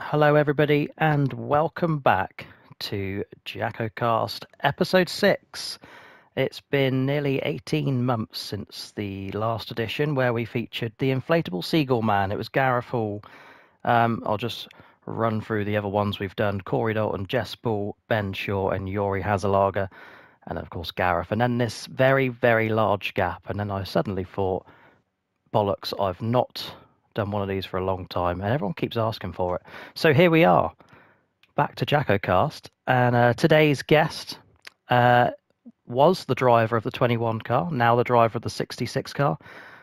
Hello, everybody, and welcome back to JACKOCAST episode 6. It's been nearly 18 months since the last edition where we featured the inflatable seagull man. It was Gareth Hall. I'll just run through the other ones we've done: Corey Dalton, Jess Ball, Ben Shaw, and Yori Hazelager, and of course Gareth. And then this very, very large gap. And then I suddenly thought, bollocks, I've not done one of these for a long time, and everyone keeps asking for it. So here we are, back to JACKOCAST, and today's guest was the driver of the 21 car, now the driver of the 66 car,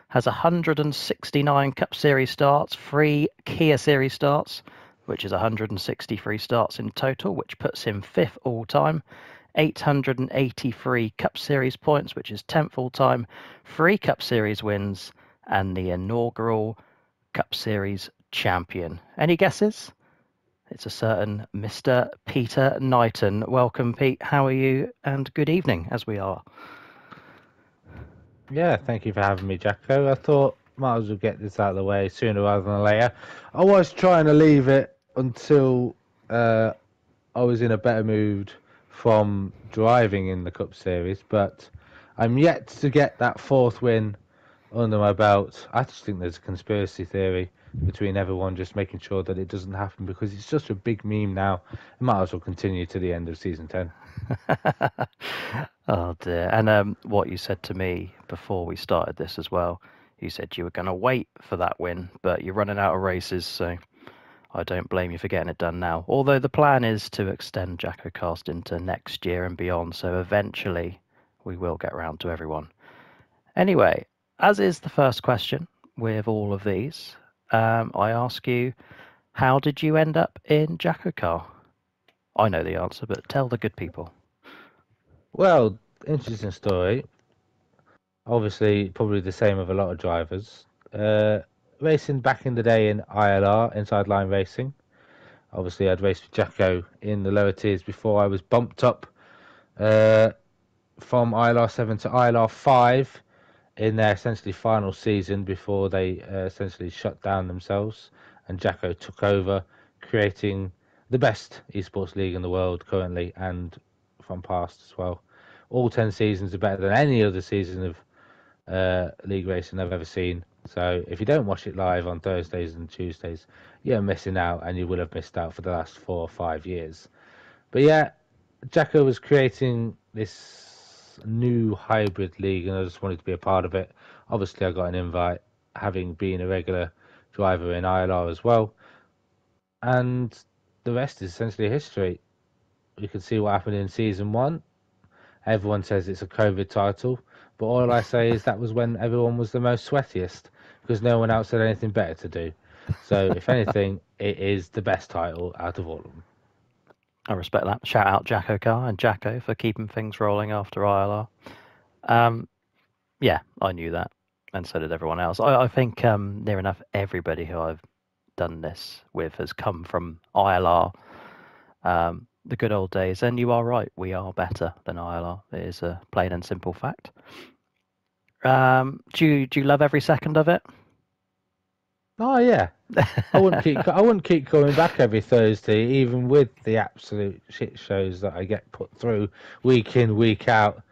has 169 Cup Series starts, 3 Kia Series starts, which is 163 starts in total, which puts him 5th all-time, 883 Cup Series points, which is 10th all-time, 3 Cup Series wins, and the inaugural Cup Series champion. Any guesses? It's a certain Mr. Peter Knighton. Welcome, Pete. How are you? And good evening, as we are. Yeah, thank you for having me, Jacko. I thought might as well get this out of the way sooner rather than later. I was trying to leave it until I was in a better mood from driving in the Cup Series, but I'm yet to get that 4th win under my belt. I just think there's a conspiracy theory between everyone just making sure that it doesn't happen because it's just a big meme now. It might as well continue to the end of season 10. Oh dear. And what you said to me before we started this as well, you said you were going to wait for that win, but you're running out of races, so I don't blame you for getting it done now. Although the plan is to extend JACKOCAST into next year and beyond, so eventually we will get around to everyone. Anyway, as is the first question with all of these, I ask you, how did you end up in JACKOCAR? I know the answer, but tell the good people. Well, interesting story. Obviously, probably the same with a lot of drivers. Racing back in the day in ILR, inside line racing. Obviously, I'd raced with Jacko in the lower tiers before I was bumped up uh, from ILR 7 to ILR 5 in their essentially final season before they essentially shut down themselves. And Jacko took over, creating the best esports league in the world currently and from past as well. All 10 seasons are better than any other season of league racing I've ever seen. So if you don't watch it live on Thursdays and Tuesdays, you're missing out, and you will have missed out for the last 4 or 5 years. But yeah, Jacko was creating this new hybrid league, and I just wanted to be a part of it. Obviously, I got an invite, having been a regular driver in ILR as well, and the rest is essentially history. You can see what happened in season 1. Everyone says it's a COVID title, but all I say is that was when everyone was the most sweatiest because no one else had anything better to do. So, if anything, it is the best title out of all of them. I respect that. Shout out JACKOCAR and Jacko for keeping things rolling after ILR. Yeah, I knew that, and so did everyone else. I think near enough everybody who I've done this with has come from ILR, the good old days. And you are right, we are better than ILR. It is a plain and simple fact. Do you love every second of it? Oh yeah, I wouldn't keep coming back every Thursday, even with the absolute shit shows that I get put through week in, week out.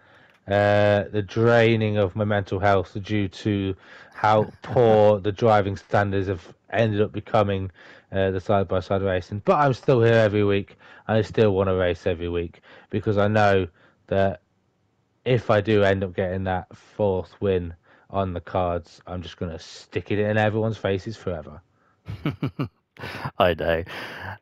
The draining of my mental health due to how poor the driving standards have ended up becoming, the side by side racing. But I'm still here every week, and I still want to race every week because I know that if I do end up getting that 4th win on the cards, I'm just going to stick it in everyone's faces forever. I know.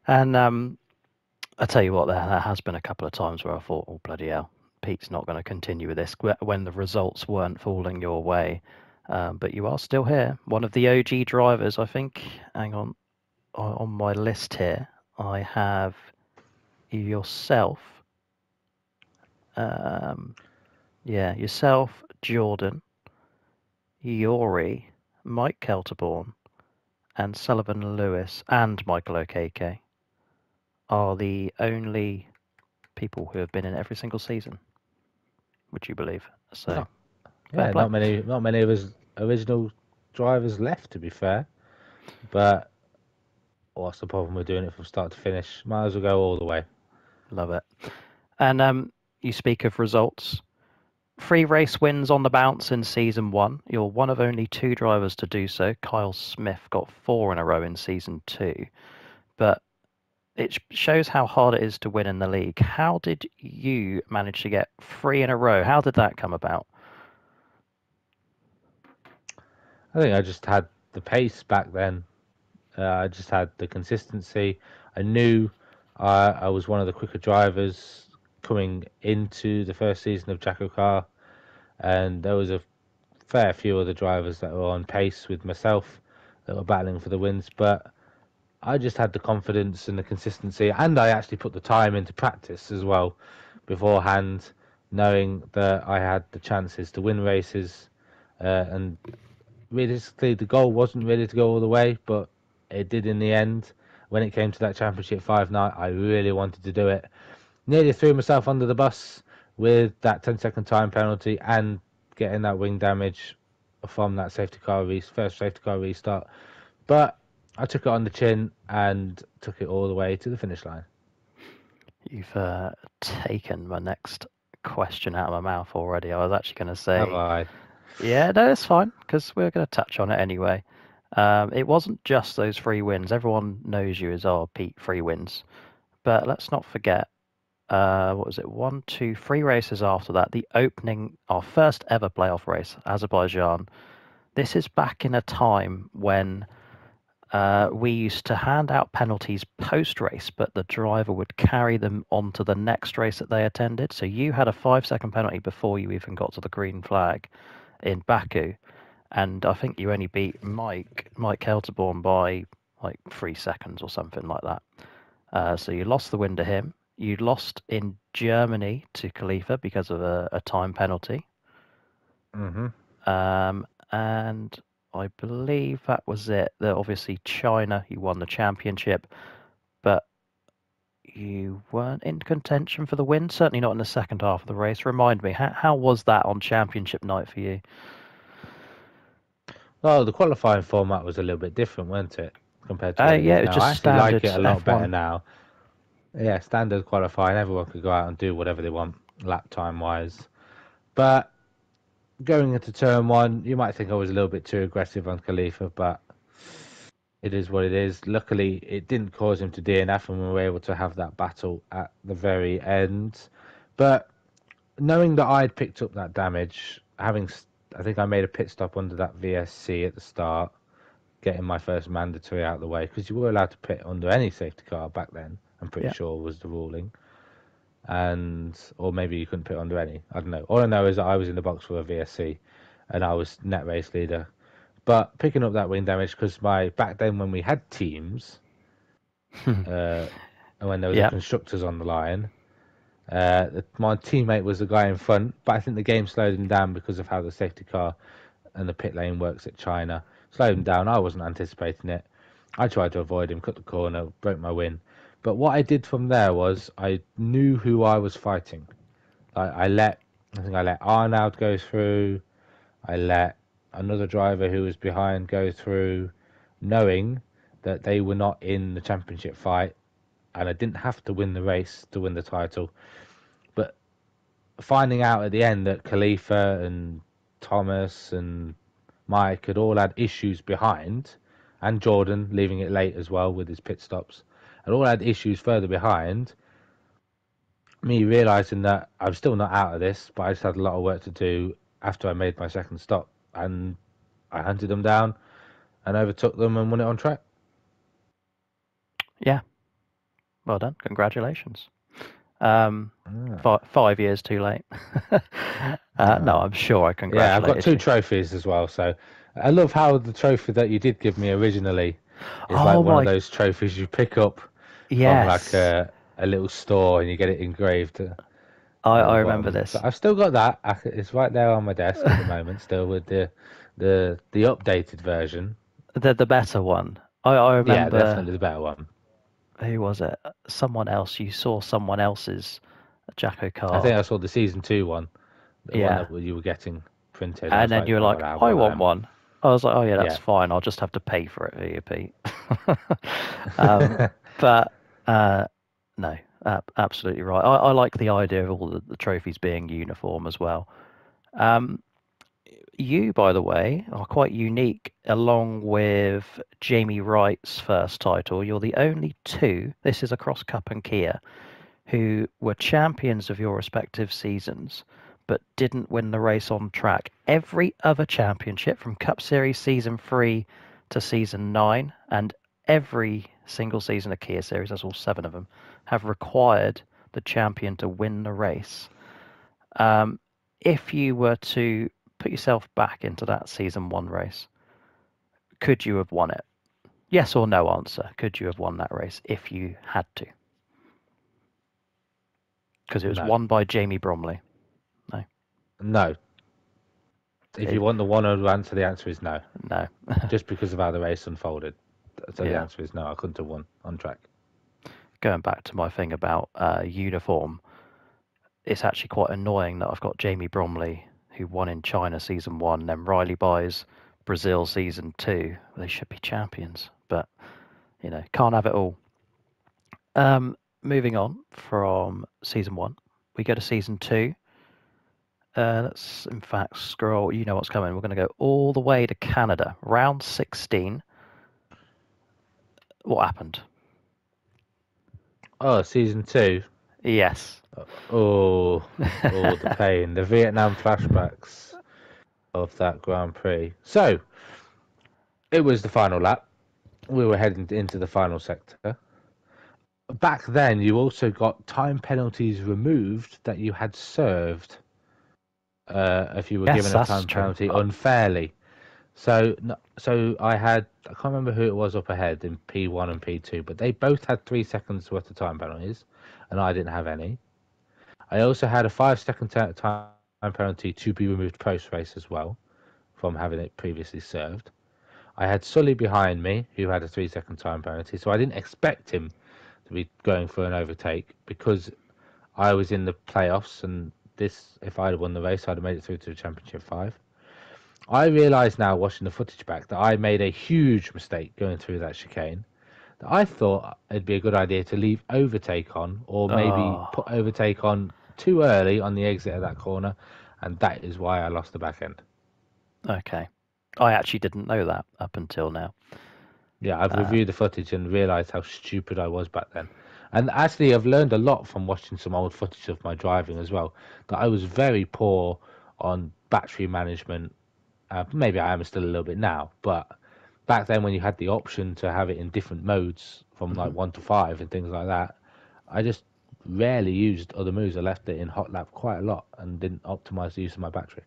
And I tell you what, there has been a couple of times where I thought, oh, bloody hell, Pete's not going to continue with this when the results weren't falling your way. But you are still here. One of the OG drivers, I think. Hang on my list here, I have yourself. Yourself, Jordan, Yori, Mike Kelterborn, and Sullivan Lewis, and Michael Okeke are the only people who have been in every single season. Would you believe? So, Oh, fair yeah, play. not many of us original drivers left, to be fair. But what's the problem with doing it from start to finish? Might as well go all the way. Love it. And you speak of results. 3 race wins on the bounce in season 1. You're one of only 2 drivers to do so. Kyle Smith got 4 in a row in season 2. But it shows how hard it is to win in the league. How did you manage to get 3 in a row? How did that come about? I think I just had the pace back then. I just had the consistency. I knew I was one of the quicker drivers coming into the first season of JACKOCAR, and there was a fair few other drivers that were on pace with myself that were battling for the wins. But I just had the confidence and the consistency, and I actually put the time into practice as well beforehand, knowing that I had the chances to win races. And realistically, the goal wasn't really to go all the way, but it did in the end. When it came to that championship 5 night, I really wanted to do it. Nearly threw myself under the bus with that 10-second time penalty and getting that wing damage from that first safety car restart. But I took it on the chin and took it all the way to the finish line. You've taken my next question out of my mouth already. I was actually going to say, Have I? yeah, no, it's fine because we're going to touch on it anyway. It wasn't just those 3 wins. Everyone knows you as Pete 3 wins, but let's not forget. What was it? 1, 2, 3 races after that. The opening, our first ever playoff race, Azerbaijan. This is back in a time when we used to hand out penalties post-race, but the driver would carry them onto the next race that they attended. So you had a 5-second penalty before you even got to the green flag in Baku, and I think you only beat Mike Kelterborn by like 3 seconds or something like that. So you lost the win to him. You lost in Germany to Khalifa because of a time penalty. Mm-hmm. And I believe that was it. Obviously, China, you won the championship, but you weren't in contention for the win, certainly not in the second half of the race. Remind me, how was that on championship night for you? Well, the qualifying format was a little bit different, wasn't it, compared to what it Yeah, is it was now? I just actually like standard it a lot better F1. now. Yeah, standard qualifying. Everyone could go out and do whatever they want, lap time wise. But going into turn 1, you might think I was a little bit too aggressive on Khalifa, but it is what it is. Luckily, it didn't cause him to DNF, and we were able to have that battle at the very end. But knowing that I'd picked up that damage, I think I made a pit stop under that VSC at the start, getting my first mandatory out of the way, because you were allowed to pit under any safety car back then. I'm pretty sure was the ruling, or maybe you couldn't pit under any. I don't know. All I know is that I was in the box for a VSC, and I was net race leader. But picking up that wing damage, because back then when we had teams, and when there was a constructors on the line, my teammate was the guy in front, but I think the game slowed him down because of how the safety car and the pit lane works at China. Slowed him down. I wasn't anticipating it. I tried to avoid him, cut the corner, broke my win. But what I did from there was I knew who I was fighting. I think I let Arnaud go through. I let another driver who was behind go through, knowing that they were not in the championship fight, and I didn't have to win the race to win the title. But finding out at the end that Khalifa and Thomas and Mike had all had issues behind, and Jordan leaving it late as well with his pit stops, had all had issues further behind, me realising that I'm still not out of this, but I just had a lot of work to do after I made my second stop, and I hunted them down and overtook them and won it on track. Yeah. Well done. Congratulations. 5 years too late. No, I'm sure I congratulate you. Yeah, I've got 2 trophies as well, so I love how the trophy that you did give me originally is like one of those trophies you pick up from like a little store and you get it engraved. I remember this. So I've still got that. It's right there on my desk at the moment, still with the updated version. The better one. I remember. Yeah, definitely the better one. Who was it? Someone else. You saw someone else's Jacko car. I think I saw the season 2 one. The one that you were getting printed. And then you were like, I want one. I was like, oh yeah, that's Yeah. fine. I'll just have to pay for it here, Pete. um, but no, absolutely right. I like the idea of all the trophies being uniform as well. Um, you, by the way, are quite unique. Along with Jamie Wright's first title, you're the only two. This is across Cup and Kia who were champions of your respective seasons but didn't win the race on track. Every other championship from Cup Series Season 3 to Season 9 and every single season of Kia Series, that's all 7 of them, have required the champion to win the race. If you were to put yourself back into that Season 1 race, could you have won it? Yes or no answer. Could you have won that race if you had to? Because it was No. won by Jamie Bromley. No. No. If you want the one answer, the answer is no. No. Just because of how the race unfolded. So the Yeah. answer is no, I couldn't have won on track. Going back to my thing about uniform, it's actually quite annoying that I've got Jamie Bromley, who won in China Season 1, then Riley Buys Brazil Season 2. They should be champions, but, can't have it all. Moving on from Season 1, we go to Season 2. Let's, in fact, scroll. You know what's coming. We're going to go all the way to Canada. Round 16. What happened? Oh, Season 2. Yes. Oh, the pain. The Vietnam flashbacks of that Grand Prix. So, it was the final lap. We were heading into the final sector. Back then, you also got time penalties removed that you had served if you were Yes, given a that's time true. penalty unfairly. So I can't remember who it was up ahead in P1 and P2, but they both had 3 seconds worth of time penalties, and I didn't have any. I also had a 5 second time penalty to be removed post race as well, from having it previously served. I had Sully behind me, who had a 3 second time penalty, so I didn't expect him to be going for an overtake because I was in the playoffs, and if I'd have won the race, I'd have made it through to the Championship 5. I realise now, watching the footage back, that I made a huge mistake going through that chicane. That I thought it'd be a good idea to leave overtake on, or maybe Oh, put overtake on too early on the exit of that corner, and that is why I lost the back end. okay. I actually didn't know that up until now. Yeah, I've reviewed the footage and realised how stupid I was back then. And actually, I've learned a lot from watching some old footage of my driving as well. That I was very poor on battery management. Maybe I am still a little bit now, but back then when you had the option to have it in different modes from like 1 to 5 and things like that, I just rarely used other moves. I left it in hot lap quite a lot and didn't optimize the use of my battery.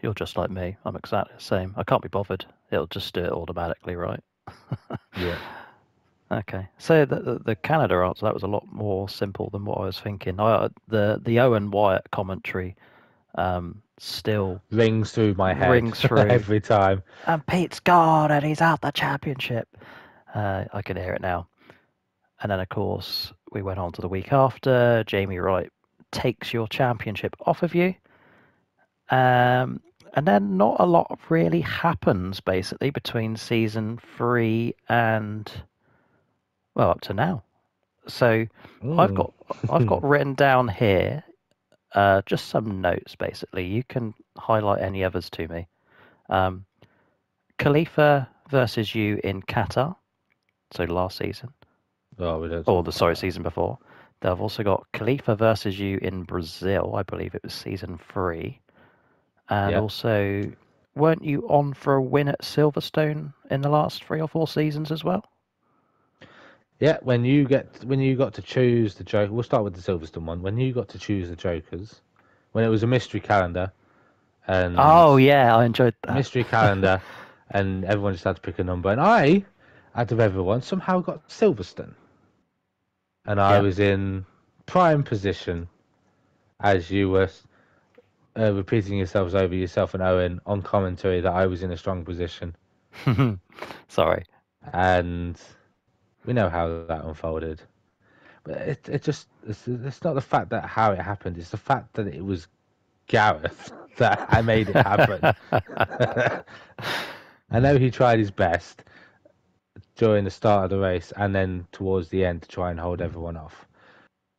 You're just like me. I'm exactly the same. I can't be bothered. It'll just do it automatically, right? Yeah. Okay. So the Canada answer, that was a lot more simple than what I was thinking. The Owen Wyatt commentary still Rings through my head rings through. every time. And Pete's gone and he's out the championship. I can hear it now. And then, of course, we went on to the week after. Jamie Wright takes your championship off of you. And then not a lot really happens, basically, between Season 3 and, well, up to now. So I've got written down here just some notes, basically. You can highlight any others to me. Khalifa versus you in Qatar, so last season. Oh, we don't Or talk the about that. season before. They've also got Khalifa versus you in Brazil. I believe it was Season 3. And Yeah. also, weren't you on for a win at Silverstone in the last 3 or 4 seasons as well? Yeah, when you got to choose the joker, we'll start with the Silverstone one. When you got to choose the jokers, when it was a mystery calendar, and Oh yeah, I enjoyed that. mystery calendar, and everyone just had to pick a number, and I, out of everyone, somehow got Silverstone, and I Yeah. was in prime position as you were repeating yourselves over yourself and Owen on commentary that I was in a strong position, Sorry. and we know how that unfolded. But it's not the fact that how it happened; it's the fact that it was Gareth that I made it happen. I know he tried his best during the start of the race and then towards the end to try and hold everyone off.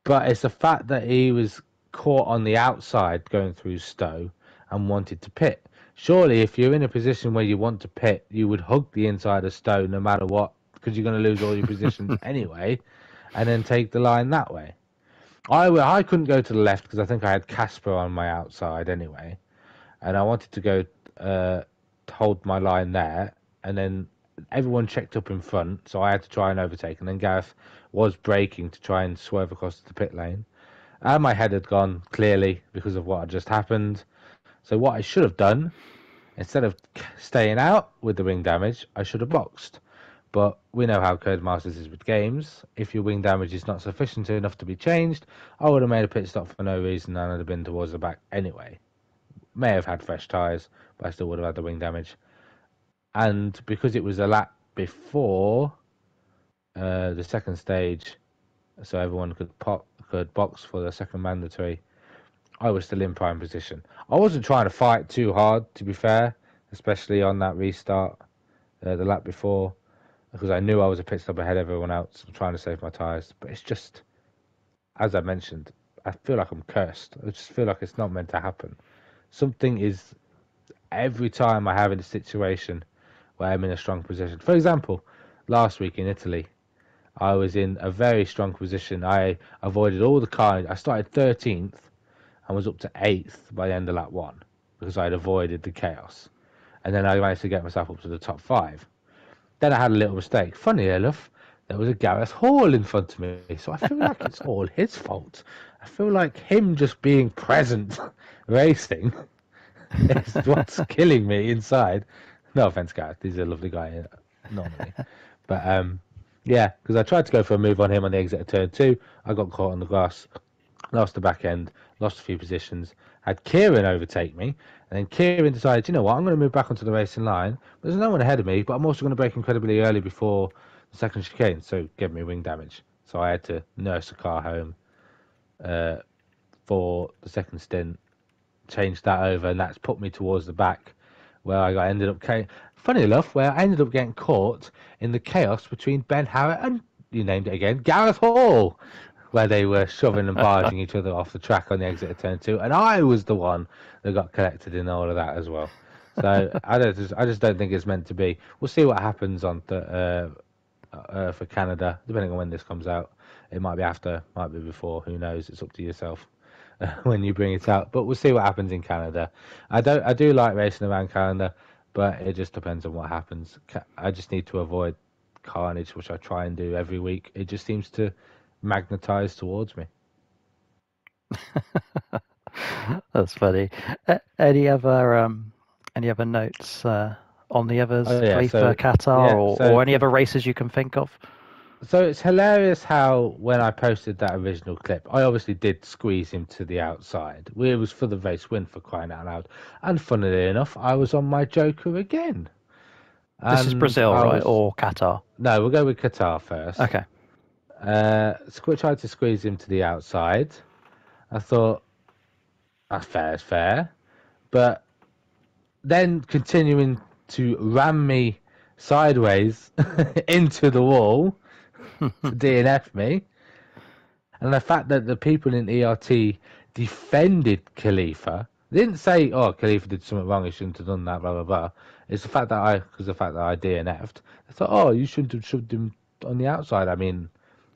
But it's the fact that he was caught on the outside going through Stowe and wanted to pit. Surely, if you're in a position where you want to pit, you would hug the inside of Stowe no matter what, because you're going to lose all your positions anyway, and then take the line that way. I couldn't go to the left because I think I had Casper on my outside anyway, and I wanted to go to hold my line there, and then everyone checked up in front, so I had to try and overtake, and then Gareth was braking to try and swerve across the pit lane. And my head had gone clearly because of what had just happened. So what I should have done, instead of staying out with the wing damage, I should have boxed. But we know how Codemasters is with games. If your wing damage is not sufficient enough to be changed, I would have made a pit stop for no reason and I'd have been towards the back anyway. May have had fresh tyres, but I still would have had the wing damage. And because it was a lap before the second stage, so everyone could box for the second mandatory, I was still in prime position. I wasn't trying to fight too hard, to be fair, especially on that restart, the lap before, because I knew I was a pit stop ahead of everyone else, trying to save my tyres. But it's just, as I mentioned, I feel like I'm cursed. I just feel like it's not meant to happen. Something is, every time I have in a situation where I'm in a strong position. For example, last week in Italy, I was in a very strong position. I avoided all the carnage. I started 13th and was up to 8th by the end of lap 1 because I'd avoided the chaos. And then I managed to get myself up to the top 5. Then I had a little mistake. Funny enough, there was a Gareth Hall in front of me. So I feel like it's all his fault. I feel like him just being present racing is what's killing me inside. No offense, Gareth. He's a lovely guy normally. But yeah, because I tried to go for a move on him on the exit of turn 2. I got caught on the grass, lost the back end, lost a few positions, had Kieran overtake me, and then Kieran decided, you know what, I'm going to move back onto the racing line. There's no one ahead of me, but I'm also going to brake incredibly early before the second chicane, so give me wing damage. So I had to nurse the car home for the second stint, change that over, and that's put me towards the back, where I ended up. Funny enough, where I ended up getting caught in the chaos between Ben Harrett and, you named it again, Gareth Hall, where they were shoving and barging each other off the track on the exit of turn 2, and I was the one that got collected in all of that as well. So I just don't think it's meant to be. We'll see what happens on for Canada, depending on when this comes out. It might be after, might be before. Who knows? It's up to yourself when you bring it out. But we'll see what happens in Canada. I do like racing around Canada, but it just depends on what happens. I just need to avoid carnage, which I try and do every week. It just seems to magnetize towards me. That's funny. Any other notes on the others, Khalifa, Qatar, or any other races you can think of? So it's hilarious how when I posted that original clip, I obviously did squeeze him to the outside. It was for the race win, for crying out loud. And funnily enough, I was on my Joker again. This is Brazil, right? Or Qatar? No, we'll go with Qatar first. Okay. Tried to squeeze him to the outside. I thought, that's fair is fair. But then continuing to ram me sideways into the wall to DNF me. And the fact that the people in ERT defended Khalifa, they didn't say, oh, Khalifa did something wrong, he shouldn't have done that, blah, blah, blah. It's the fact that I DNF'd. I thought, oh, you shouldn't have shoved him on the outside. I mean,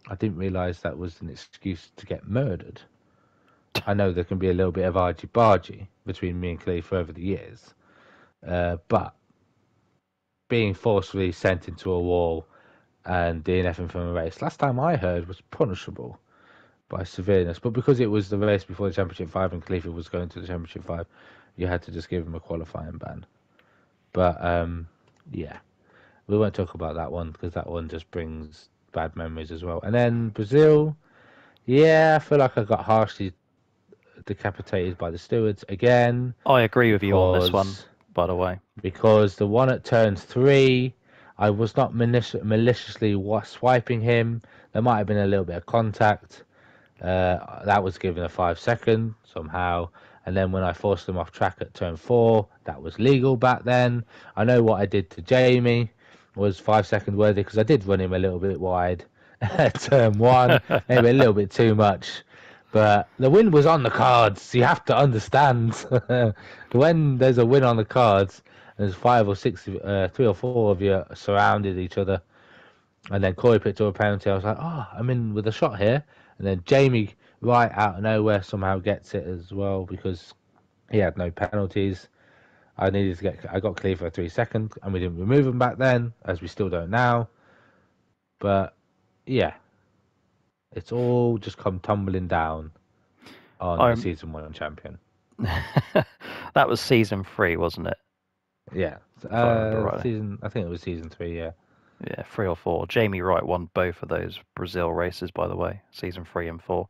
I didn't realise that was an excuse to get murdered. I know there can be a little bit of argy-bargy between me and Khalifa over the years. But being forcefully sent into a wall and DNFing from a race, last time I heard, was punishable by severeness. But because it was the race before the Championship 5 and Khalifa was going to the Championship 5, you had to just give him a qualifying ban. But, yeah, we won't talk about that one because that one just brings bad memories as well. And then Brazil, yeah, I feel like I got harshly decapitated by the stewards again. I agree with you on this one, by the way. Because the one at turn 3, I was not maliciously swiping him. There might have been a little bit of contact. That was given a 5 second somehow. And then when I forced them off track at turn 4, that was legal back then. I know what I did to Jamie was 5-second worthy because I did run him a little bit wide at turn 1, maybe a little bit too much. But the win was on the cards. You have to understand. When there's a win on the cards, there's 5 or 6, 3 or 4 of you surrounded each other. And then Corey picked up a penalty. I was like, oh, I'm in with a shot here. And then Jamie, right out of nowhere, somehow gets it as well because he had no penalties. I got clear for a 3-second, and we didn't remove him back then, as we still don't now. But yeah, it's all just come tumbling down on the season 1 champion. That was season 3, wasn't it? Yeah, I think it was season 3. Yeah. Yeah, 3 or 4. Jamie Wright won both of those Brazil races, by the way, season 3 and 4.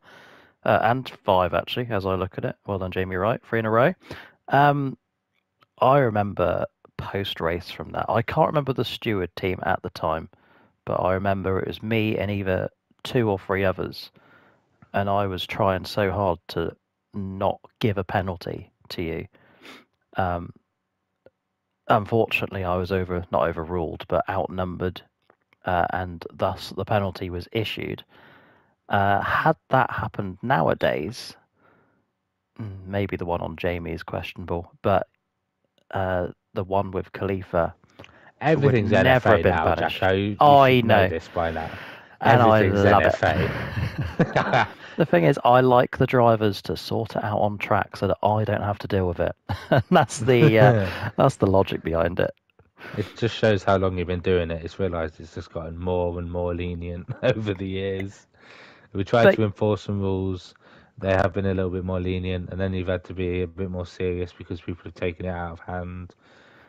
And 5, actually, as I look at it. Well done, Jamie Wright, 3 in a row. I remember post-race from that. I can't remember the steward team at the time, but I remember it was me and either 2 or 3 others, and I was trying so hard to not give a penalty to you. Unfortunately, I was not overruled, but outnumbered, and thus the penalty was issued. Had that happened nowadays, maybe the one on Jamie is questionable, but the one with Khalifa, everything's would never NFA have been now, punished. Jacko. You I should know this by now. And everything's I love NFA. it. The thing is, I like the drivers to sort it out on track so that I don't have to deal with it. That's the logic behind it. It just shows how long you've been doing it. It's realised it's just gotten more and more lenient over the years. We tried to enforce some rules. They have been a little bit more lenient, and then you've had to be a bit more serious because people have taken it out of hand,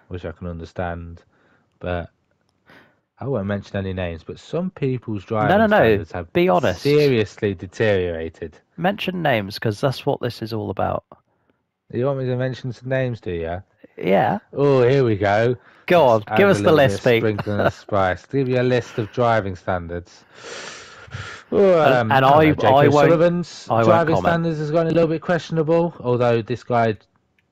which I can understand. But I won't mention any names, but some people's driving standards have be honest. Seriously deteriorated. Mention names, because that's what this is all about. You want me to mention some names, do you? Yeah. Oh, here we go. Go on, give us the list, Pete. Sprinkling and spice. Give you a list of driving standards. I Sullivan's driving standards has gotten a little bit questionable, although this guy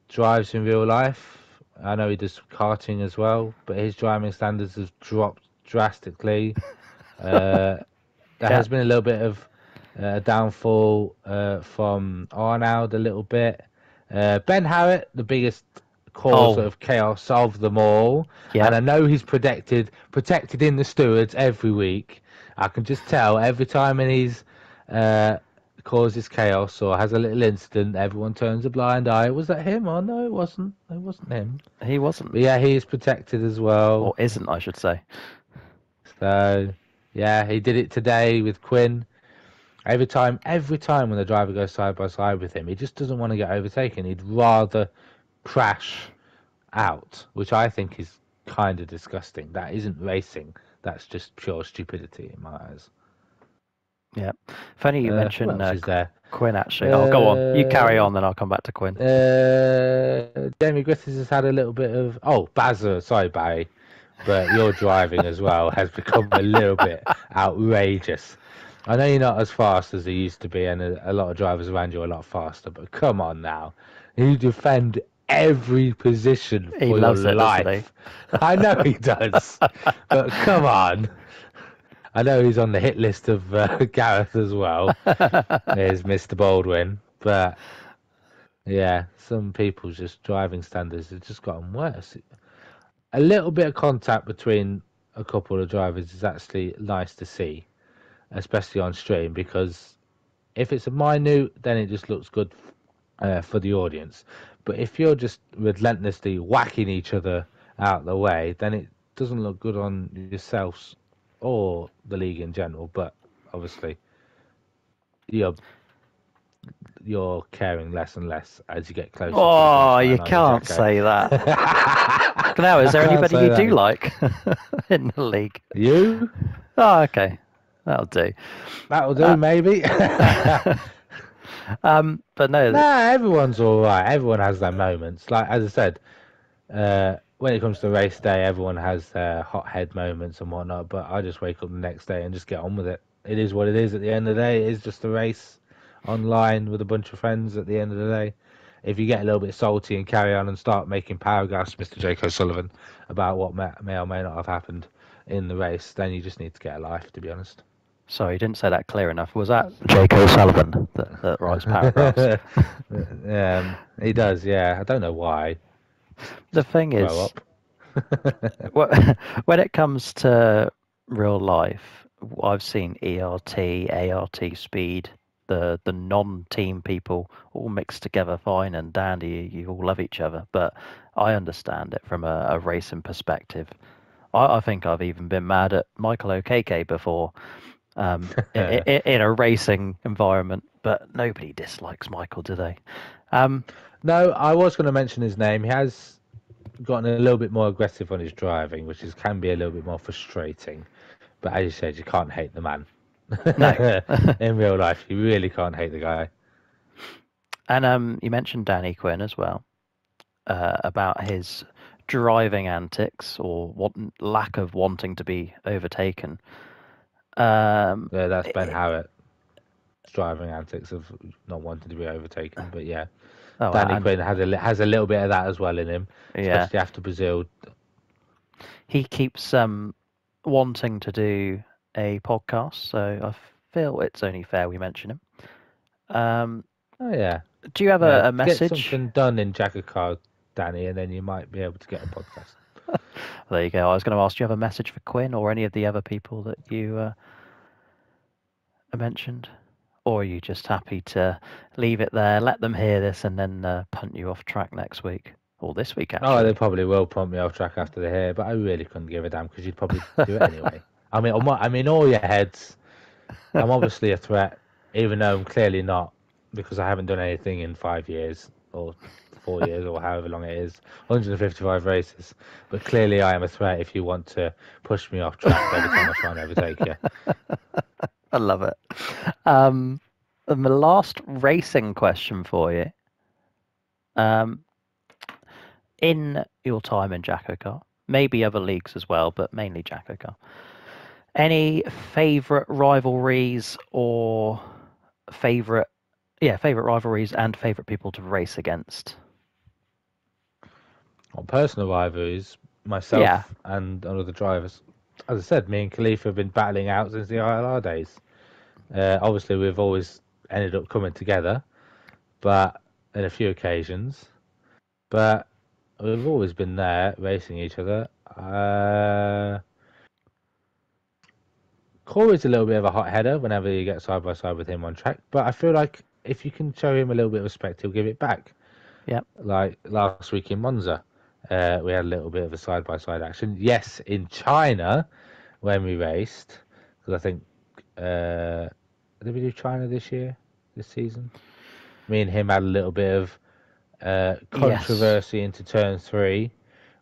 drives in real life. I know he does karting as well, but his driving standards have dropped drastically. There has been a little bit of downfall from Arnaud a little bit. Ben Harriet, the biggest cause of chaos of them all. Yep. And I know he's protected in the stewards every week. I can just tell every time he's causes chaos or has a little incident, everyone turns a blind eye. Was that him? Oh no, it wasn't. It wasn't him. He wasn't. But yeah, he is protected as well. Or isn't, I should say. So yeah, he did it today with Quinn. Every time when the driver goes side by side with him, he just doesn't want to get overtaken. He'd rather crash out, which I think is kind of disgusting. That isn't racing. That's just pure stupidity in my eyes. Yeah. Funny you mentioned Quinn, actually. Go on. You carry on, then I'll come back to Quinn. Jamie Griffiths has had a little bit of... Oh, Bazza. Sorry, Barry. But your driving as well has become a little bit outrageous. I know you're not as fast as they used to be, and a lot of drivers around you are a lot faster, but come on now. You defend every position for your life. I know he does, but come on. I know he's on the hit list of Gareth as well. There's Mr. Baldwin, but yeah, some people's just driving standards have just gotten worse. A little bit of contact between a couple of drivers is actually nice to see, especially on stream, because if it's a minute, then it just looks good for the audience. But if you're just relentlessly whacking each other out the way, then it doesn't look good on yourselves or the league in general. But obviously, you're caring less and less as you get closer. Oh, you can't say that. Now, is there anybody you do like in the league? You? Oh, okay. That'll do. That'll do, maybe. But no. Everyone's all right. Everyone has their moments. Like, as I said, when it comes to race day, everyone has their hot head moments and whatnot. But I just wake up the next day and just get on with it. It is what it is at the end of the day. It is just a race online with a bunch of friends at the end of the day. if you get a little bit salty and carry on and start making paragraphs, Mr. Jake O'Sullivan, about what may or may not have happened in the race, then you just need to get a life, to be honest. Sorry, you didn't say that clear enough. Was that Jacko Sullivan that writes paragraphs? He does, yeah. I don't know why. The thing Grow is, up. when it comes to real life, I've seen ERT, ART speed, the non-team people all mixed together fine and dandy. You all love each other, but I understand it from a racing perspective. I think I've even been mad at Michael O'Kk before in a racing environment, but nobody dislikes Michael, do they? No, I was going to mention his name. He has gotten a little bit more aggressive on his driving, which can be a little bit more frustrating. But as you said, you can't hate the man. No. In real life, you really can't hate the guy. And you mentioned Danny Quinn as well, about his driving antics or lack of wanting to be overtaken. Yeah, that's Ben Harrett's driving antics of not wanting to be overtaken. But yeah, Danny Quinn has a little bit of that as well in him, especially after Brazil. He keeps wanting to do a podcast, so I feel it's only fair we mention him. Oh yeah. Do you have a message? Get something done in JACKOCAR, Danny, and then you might be able to get a podcast. There you go. I was going to ask, do you have a message for Quinn or any of the other people that you mentioned? Or are you just happy to leave it there, let them hear this, and then punt you off track next week? Or this week, actually. Oh, they probably will punt me off track after they hear, but I really couldn't give a damn because you'd probably do it anyway. I mean, all your heads. I'm obviously a threat, even though I'm clearly not, because I haven't done anything in 5 years or 4 years or however long it is, 155 races. But clearly, I am a threat if you want to push me off track every time I try and overtake you. I love it. And the last racing question for you. In your time in JACKOCAR, maybe other leagues as well, but mainly JACKOCAR, any favourite rivalries or favourite rivalries and favourite people to race against? On personal rivalries, myself and other drivers. As I said, me and Khalifa have been battling out since the ILR days. Obviously, we've always ended up coming together, but in a few occasions. But we've always been there racing each other. Corey's a little bit of a hot header whenever you get side by side with him on track, but I feel like if you can show him a little bit of respect, he'll give it back. Yep. Like last week in Monza, we had a little bit of a side by side action. Yes, in China when we raced, because I think did we do China this season? Me and him had a little bit of controversy into turn 3,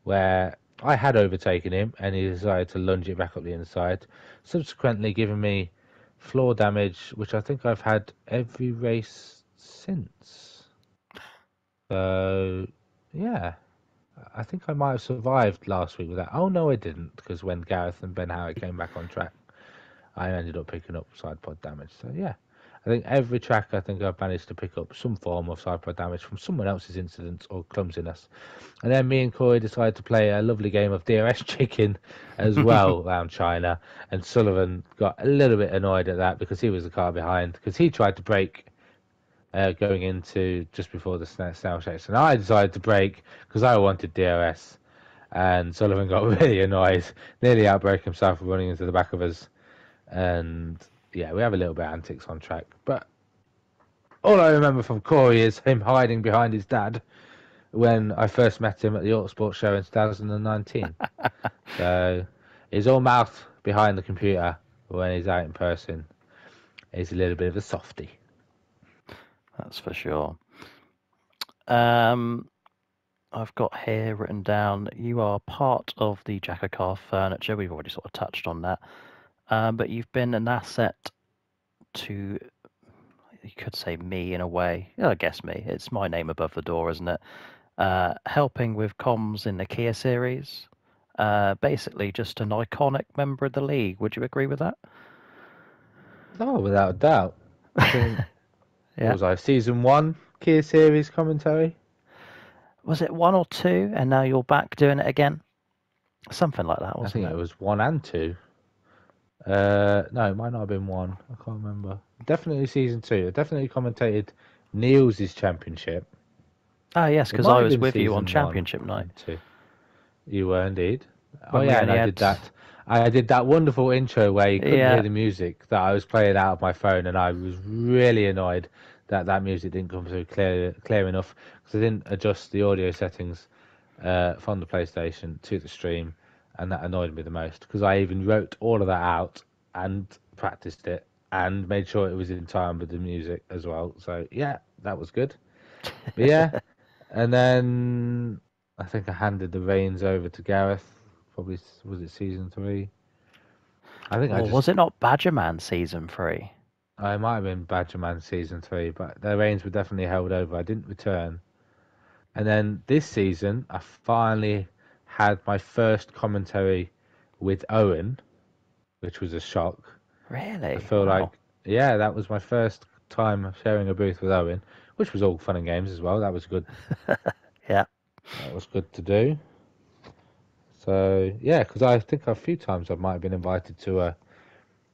where I had overtaken him and he decided to lunge it back up the inside, subsequently giving me floor damage, which I think I've had every race since. So, yeah, I think I might have survived last week with that. Oh, no, I didn't, because when Gareth and Ben Howard came back on track, I ended up picking up side pod damage. So, yeah, I think every track I've managed to pick up some form of side pod damage from someone else's incident or clumsiness. And then me and Corey decided to play a lovely game of DRS chicken as well around China. And Sullivan got a little bit annoyed at that because he was the car behind, because he tried to brake going into just before the snail chase. And I decided to brake because I wanted DRS. And Sullivan got really annoyed, nearly outbraked himself running into the back of us. And yeah, we have a little bit of antics on track. But all I remember from Corey is him hiding behind his dad when I first met him at the Autosport show in 2019. So he's all mouth behind the computer, but when he's out in person, he's a little bit of a softie. That's for sure. I've got here written down, you are part of the JACKOCAR furniture. We've already sort of touched on that. But you've been an asset to, you could say me in a way. I guess me. It's my name above the door, isn't it? Helping with comms in the Kia series. Basically just an iconic member of the league. Would you agree with that? Oh, without a doubt. I think What was I? Season 1 Kia Series commentary. Was it 1 or 2, and now you're back doing it again? Something like that, I wasn't think it? it was 1 and 2. No, it might not have been 1. I can't remember. Definitely season 2. I definitely commentated Niels' championship. Oh, yes, It because might I have was been with you on season 1 Championship night. and 2. You were indeed. Oh When we yeah, and only I had... did that. I did that wonderful intro where you couldn't hear Yeah, the music that I was playing out of my phone, and I was really annoyed that that music didn't come through clear enough because I didn't adjust the audio settings from the PlayStation to the stream, and that annoyed me the most because I even wrote all of that out and practiced it and made sure it was in time with the music as well. So yeah, that was good. But yeah, and then I think I handed the reins over to Gareth. Probably was it season 3? I think I or just was it not Badgerman season 3? I might have been Badgerman season 3, but the reins were definitely held over. I didn't return, and then this season I finally had my first commentary with Owen, which was a shock. I Really? feel Wow. like yeah, that was my first time sharing a booth with Owen, which was all fun and games as well. That was good. Yeah. That was good to do. So yeah, because I think a few times I might have been invited to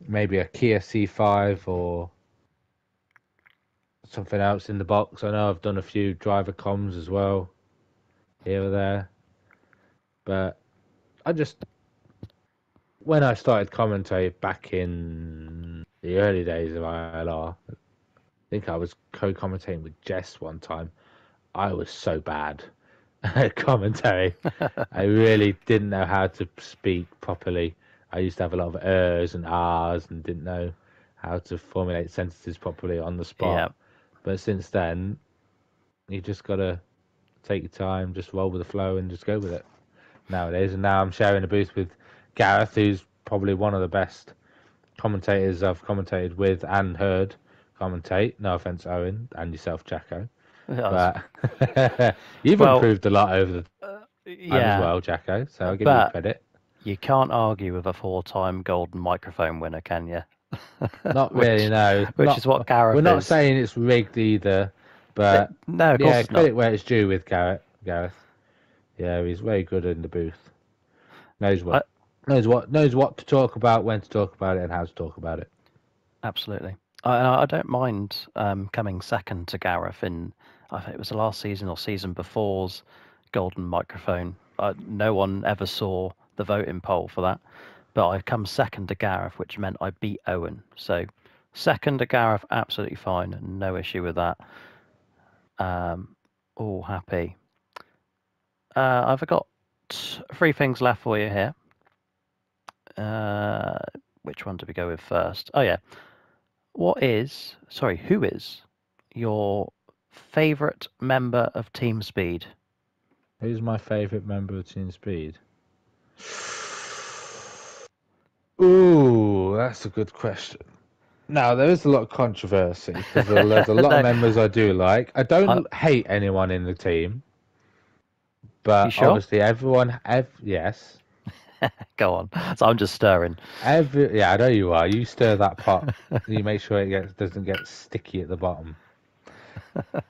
maybe a Kia C5 or something else in the box. I know I've done a few driver comms as well, here or there. But I just, when I started commentary back in the early days of ILR, I think I was co-commentating with Jess one time. I was so bad at commentary. I really didn't know how to speak properly. I used to have a lot of ers and ahs and didn't know how to formulate sentences properly on the Yeah. spot. But since then, you just gotta take your time, just roll with the flow, and just go with it nowadays. And now I'm sharing a booth with Gareth, who's probably one of the best commentators I've commentated with and heard commentate. No offense, Owen, and yourself, Jacko. Yes. But you've Well, improved a lot over the time as yeah, well, Jacko. So I'll give you but credit. you can't argue with a 4-time golden microphone winner, can you? Not really, which, no. which is what We're Gareth not is. saying it's rigged either, but No, of course yeah, it's not. credit where it's due with Gareth. Yeah, he's very good in the booth. Knows I, what to talk about, when to talk about it, and how to talk about it. absolutely. I don't mind coming second to Gareth in, I think it was the last season or season before's golden microphone. No one ever saw the voting poll for that, but I come second to Gareth, which meant I beat Owen. So second to Gareth, absolutely fine, no issue with that. All happy. I've got 3 things left for you here. Which one do we go with first? Oh yeah. Who is your favourite member of Team Speed? Who's my favourite member of Team Speed? Ooh, that's a good question. Now, there is a lot of controversy because there's a lot of No, members I do like. I I, don't hate anyone in the team, you but sure? obviously yes. Go on. So I'm just stirring. Yeah, I know you are. You stir that pot. You make sure doesn't get sticky at the bottom.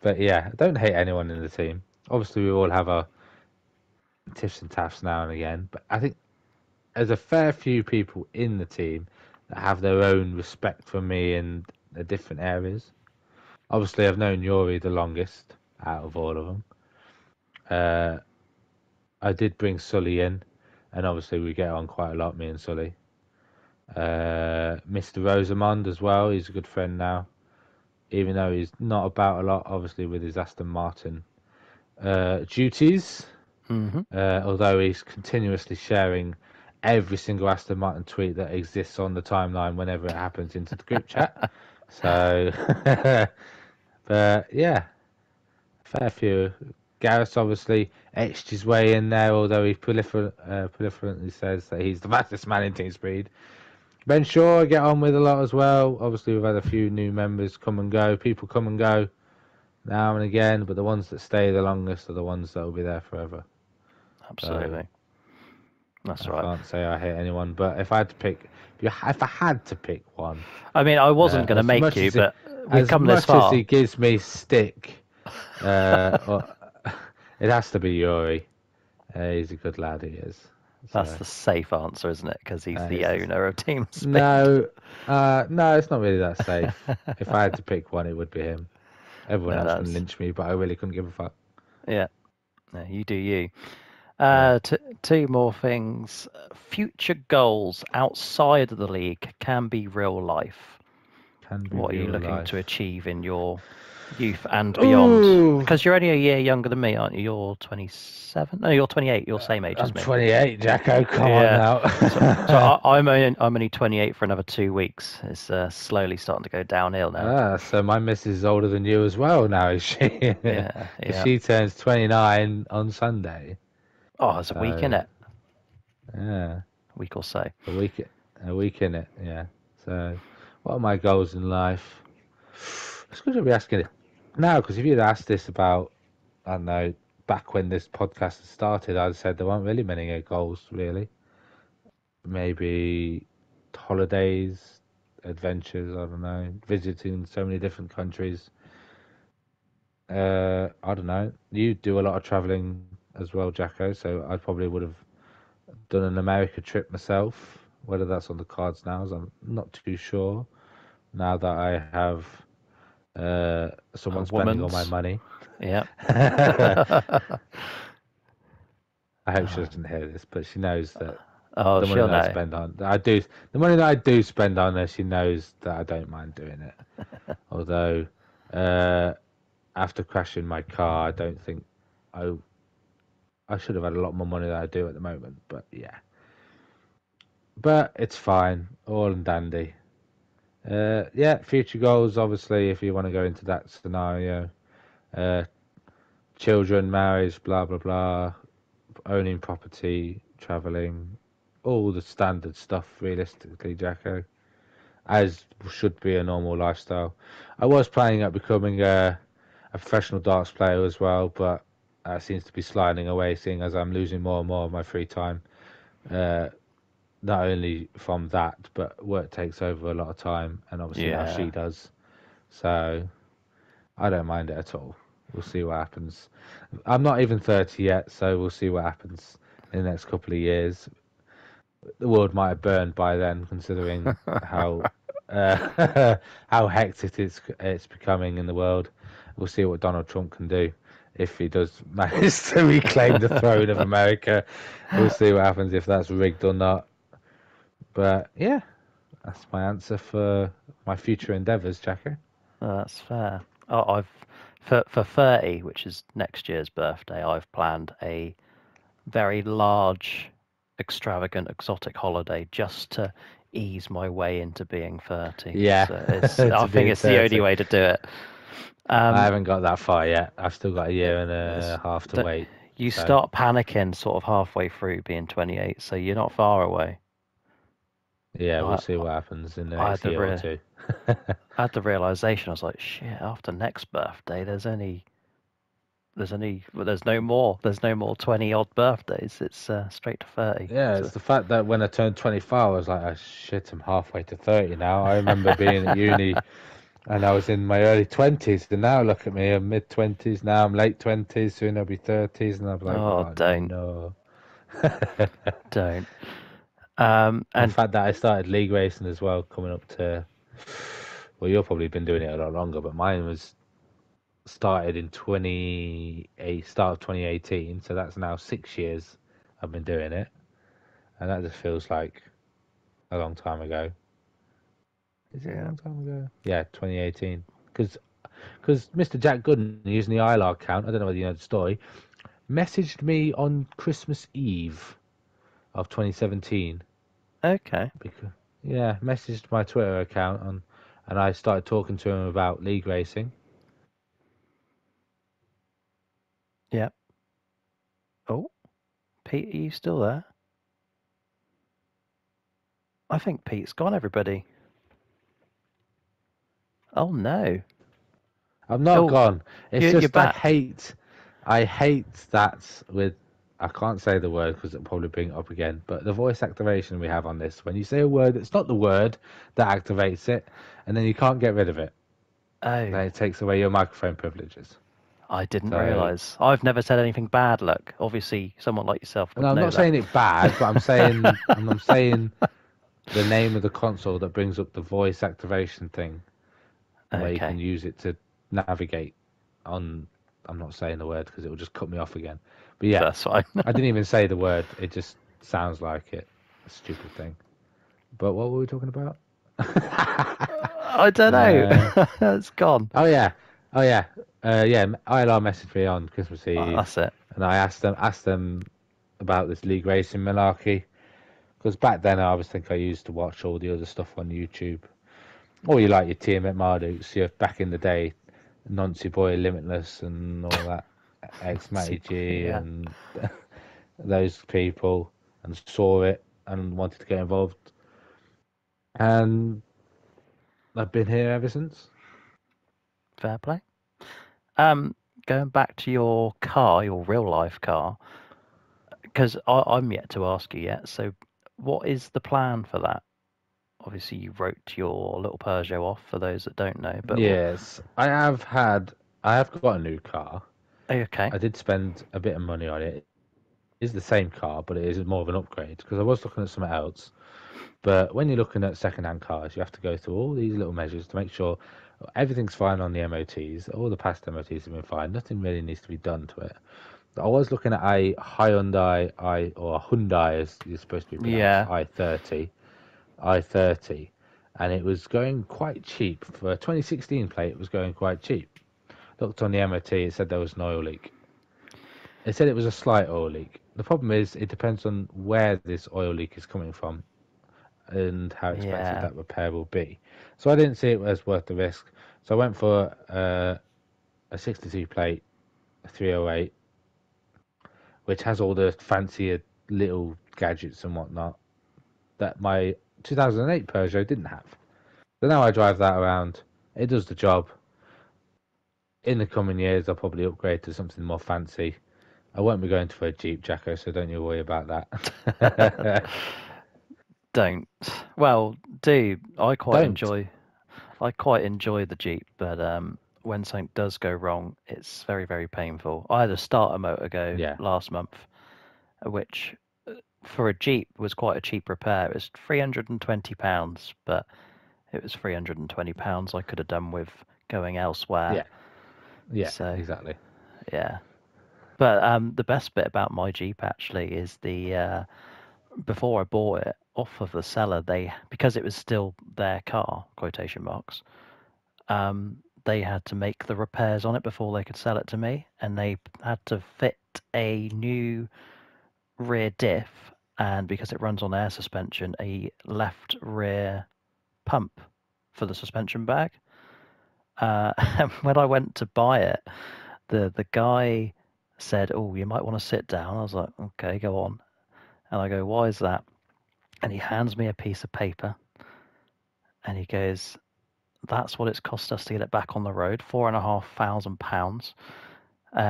But yeah, I don't hate anyone in the team. Obviously, we all have our tiffs and taffs now and again, but I think there's a fair few people in the team that have their own respect for me in the different areas. Obviously, I've known Yuri the longest out of all of them. I did bring Sully in, and obviously we get on quite a lot, me and Sully. Mr. Rosamond as well, he's a good friend now, even though he's not about a lot, obviously, with his Aston Martin duties. Hmm. Although he's continuously sharing every single Aston Martin tweet that exists on the timeline whenever it happens into the group chat. So, but yeah, fair few. Gareth obviously etched his way in there, although he proliferantly says that he's the fastest man in Team Speed. Ben Shaw, I get on with a lot as well. Obviously, we've had a few new members come and go. People come and go now and again, but the ones that stay the longest are the ones that will be there forever. So Absolutely. That's I right. can't say I hate anyone, but if I had to pick, if I had to pick one, I mean, I wasn't going to as make much you, as it, but we've as come this much as far. he gives me stick, or, it has to be Yuri. He's a good lad, he is. That's So the safe answer, isn't it? Because he's the it's owner of Team Speed. no, no, it's not really that safe. If I had to pick one, it would be him. Everyone No, else can that's lynch me, but I really couldn't give a fuck. yeah. No, you do you. Yeah, Two more things. Future goals outside of the league can be real life. can be What are you real looking to life. achieve in your youth and beyond? Ooh, Because you're only a year younger than me, aren't you? You're 27. No, you're 28. You're same age I'm as me. 28, Jacko. Come on Yeah. now. I'm only 28 for another 2 weeks. It's slowly starting to go downhill now. So my missus is older than you as well now, is she? Yeah, Because yeah. she turns 29 on Sunday. Oh, there's a week in So it. yeah, A week or so. a week, a week in it. Yeah. So, what are my goals in life? It's good to be asking it now, because if you'd asked this about, I don't know, back when this podcast started, I'd said there weren't really many goals, really. Maybe holidays, adventures, I don't know, visiting so many different countries. I don't know. You do a lot of traveling as well, Jacko, so I probably would have done an America trip myself. Whether that's on the cards now, I'm not too sure. Now that I have A someone spending all my woman's. money. Yeah. I hope she Oh, doesn't hear this, but she knows that oh, the money she'll that I know. spend on I do the money that I do spend on her, she knows that I don't mind doing it. Although uh, after crashing my car, I don't think I I should have had a lot more money than I do at the moment. But yeah, but it's fine, all and dandy. Yeah, future goals. Obviously, if you want to go into that scenario, uh, children, marriage, blah blah blah, owning property, traveling, all the standard stuff. Realistically, Jacko, as should be a normal lifestyle. I was planning on becoming a professional darts player as well, but that seems to be sliding away, seeing as I'm losing more and more of my free time. Uh, Not only from that, but work takes over a lot of time, and obviously now Yeah. she does. So I don't mind it at all. We'll see what happens. I'm not even 30 yet, so we'll see what happens in the next couple of years. The world might have burned by then, considering how how hectic it's becoming in the world. We'll see what Donald Trump can do if he does manage to reclaim the throne of America. We'll see what happens if that's rigged or not. But yeah, that's my answer for my future endeavours, Jacko. Oh, that's fair. Oh, for 30, which is next year's birthday, I've planned a very large, extravagant, exotic holiday just to ease my way into being 30. Yeah, So I to think being it's the only 30. way to do it. I Um, haven't got that far yet. I've still got a year and it's, a half to don't- wait. you So start panicking sort of halfway through being 28, so you're not far away. yeah, we'll I see what happens in the I had next the year or two. I had the realization. I was like, shit. After next birthday, there's no more. There's no more 20 odd birthdays. It's straight to 30. Yeah, So, it's the fact that when I turned 25, I was like, oh shit, I'm halfway to 30 now. I remember being at uni and I was in my early 20s, and now look at me, I'm mid 20s, now I'm late 20s, soon I'll be 30s, and I'm like, oh, oh don't, no. don't. And the And fact that I started league racing as well, coming up to, well, you've probably been doing it a lot longer, but mine was started in start of 2018, so that's now 6 years I've been doing it, and that just feels like a long time ago. Is it a yeah, long time ago? Yeah, 2018. Because Mr. Jack Gooden, using the ILR account, I don't know whether you know the story, messaged me on Christmas Eve of 2017. okay, Because, yeah, messaged my Twitter account on, and I started talking to him about league racing. yeah. Oh, Pete, are you still there? I think Pete's gone. Everybody. Oh no. I'm not Oh, gone. It's you're just back. I hate that with, I can't say the word because it'll probably bring it up again, but the voice activation we have on this, when you say a word, it's not the word that activates it, and then you can't get rid of it. Oh, then it takes away your microphone privileges. I didn't So, realise. I've never said anything bad. Look, obviously, someone like yourself no, would I'm know not that. saying it bad, but I'm saying the name of the console that brings up the voice activation thing, where you can Okay, use it to navigate on. I'm not saying the word because it will just cut me off again. But yeah, that's fine. I didn't even say the word. It just sounds like it. A stupid thing. But what were we talking about? I don't know. uh, It's gone. oh yeah, oh yeah, yeah. ILR messaged me on Christmas Eve, That's it. and I asked them about this league racing malarkey. Because back then I was think I used to watch all the other stuff on YouTube. Or you like your TM at Mardukes, your back in the day, Nancy Boy Limitless and all that, ex Matty G Yeah, and those people, and saw it and wanted to get involved. And I've been here ever since. fair play. Um, Going back to your car, your real life car, because I'm yet to ask you yet. So, what is the plan for that? Obviously, you wrote your little Peugeot off for those that don't know, but Yes, I have got a new car. okay. I did spend a bit of money on it. It is the same car, but it is more of an upgrade because I was looking at something else. But when you're looking at second-hand cars, you have to go through all these little measures to make sure everything's fine on the MOTs. All the past MOTs have been fine. Nothing really needs to be done to it. I was looking at a Hyundai or a Hyundai, as it's supposed to be pronounced, Yeah, i30, and it was going quite cheap for a 2016 plate. It was going quite cheap. Looked on the MOT, it said there was an oil leak. It said it was a slight oil leak. The problem is, it depends on where this oil leak is coming from and how expensive yeah, that repair will be. So I didn't see it as worth the risk. So I went for a 62 plate, a 308, which has all the fancier little gadgets and whatnot that my 2008 Peugeot didn't have. So now I drive that around. It does the job. In the coming years, I'll probably upgrade to something more fancy. I won't be going for a Jeep, Jacko, so don't you worry about that. don't. Well, do Don't. I quite enjoy the Jeep, but when something does go wrong, it's very, very painful. I had a starter motor go Yeah. last month, which for a Jeep was quite a cheap repair. It was £320, but it was £320 I could have done with going elsewhere. Yeah. Yeah. So Exactly. yeah. But the best bit about my Jeep actually is the before I bought it off of the seller, they because it was still their car, quotation marks, they had to make the repairs on it before they could sell it to me, and they had to fit a new rear diff, and because it runs on air suspension, a left rear pump for the suspension bag. And when I went to buy it, the guy said, "Oh, you might want to sit down." I was like, "Okay, go on." And I go, "Why is that?" And he hands me a piece of paper, and he goes, "That's what it's cost us to get it back on the road, £4,500."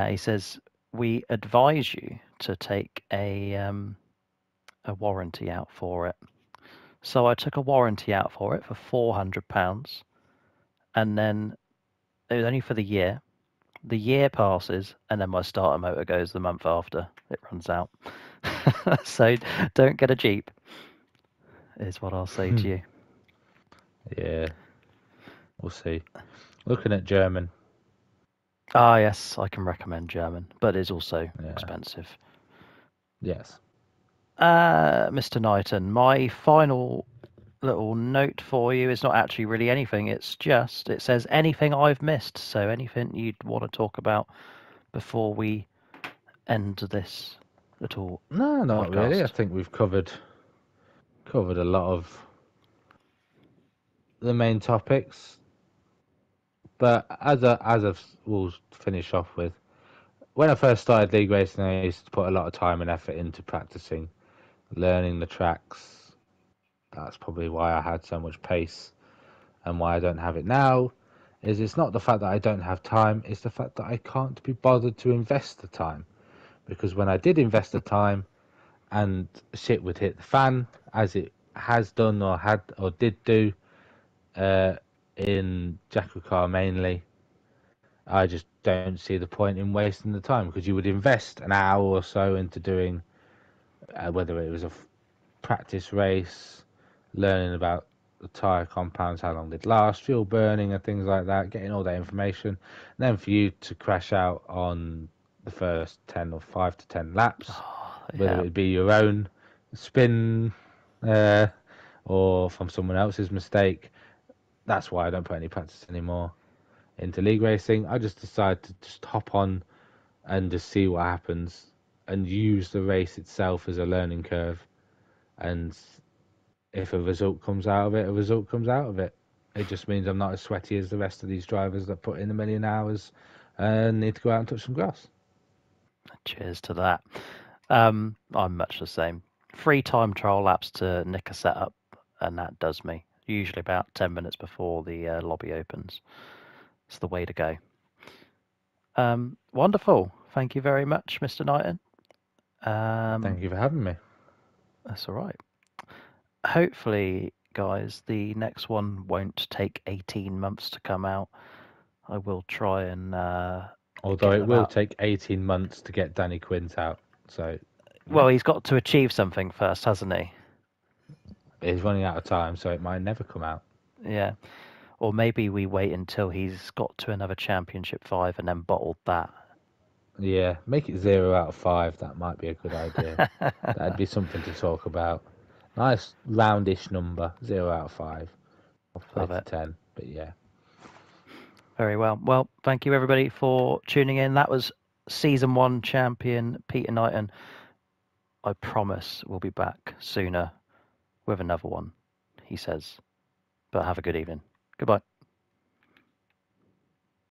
He says, "We advise you to take a warranty out for it." So I took a warranty out for it for £400, and then it was only for the year. The year passes, and then my starter motor goes the month after it runs out. So don't get a Jeep, is what I'll say to you. Yeah. We'll see. Looking at German. Ah, yes, I can recommend German, but it's also Yeah. expensive. Yes. Mr. Knighton, my final little note for you is not actually really anything. It's just, it says anything I've missed. So anything you'd want to talk about before we end this little No, not really. I podcast? think we've covered a lot of the main topics. But we'll finish off with, when I first started league racing, I used to put a lot of time and effort into practicing, learning the tracks. That's probably why I had so much pace, and why I don't have it now. Is it's not the fact that I don't have time; it's the fact that I can't be bothered to invest the time. Because when I did invest the time, and shit would hit the fan, as it has done or did do, in JACKOCAR mainly, I just don't see the point in wasting the time, because you would invest an hour or so into doing, whether it was a practice race, learning about the tyre compounds, how long they'd last, fuel burning, and things like that, getting all that information. And then for you to crash out on the first 10 or 5 to 10 laps, whether it be your own spin or from someone else's mistake. That's why I don't put any practice anymore into league racing. I just decide to just hop on and just see what happens and use the race itself as a learning curve. And if a result comes out of it, a result comes out of it. It just means I'm not as sweaty as the rest of these drivers that put in a million hours and need to go out and touch some grass. Cheers to that. I'm much the same. Free time trial laps to nick a setup, and that does me. Usually about 10 minutes before the lobby opens. It's the way to go. Wonderful. Thank you very much, Mr. Knighton. Thank you for having me. That's all right. Hopefully, guys, the next one won't take 18 months to come out. I will try and... although it will take 18 months to get Danny Quint out. So, well, he's got to achieve something first, hasn't he? He's running out of time, so it might never come out. Yeah. Or maybe we wait until he's got to another Championship 5 and then bottled that. Yeah, make it 0 out of 5. That might be a good idea. That'd be something to talk about. Nice roundish number, 0 out of 5. I'll play to 10, but yeah. Very well. Well, thank you everybody for tuning in. That was Season 1 champion Peter Knighton. I promise we'll be back sooner with another one, he says. But have a good evening. Goodbye.